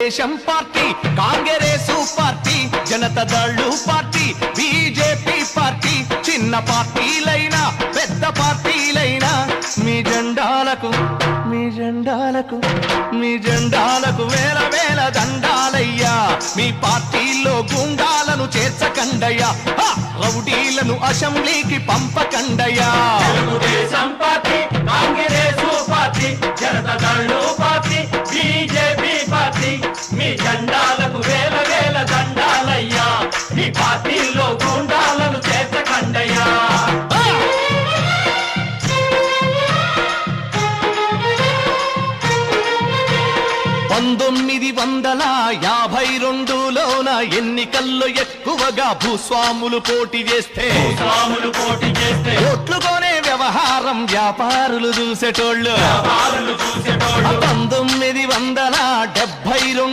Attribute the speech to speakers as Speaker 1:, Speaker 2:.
Speaker 1: దేశం party, Congress party, Janata Dal party, BJP party, చిన్న పార్టీలైనా పెద్ద పార్టీలైనా మీ జెండాలకు వేల వేల దండాలయ్యా. మీ పార్టీలో గుండాలను చేర్చకండయ్యా, రౌడీలను అసెంబ్లీకి పంపకండయ్యా.
Speaker 2: Telugu Desam party, Congress party, Janata Dal party, BJP party, మీ జెండాలకు వేల వేల దండాలయ్యా. మీ పార్టీలో గుండాలను చేర్చకండయ్యా.
Speaker 1: 1952లోన ఎన్నికల్లో ఎక్కువగా భూస్వాములు పోటీ చేస్తే ఓట్లు కొనే వ్యవహారం వ్యాపారులు చూసేటోళ్ళు.
Speaker 2: 1972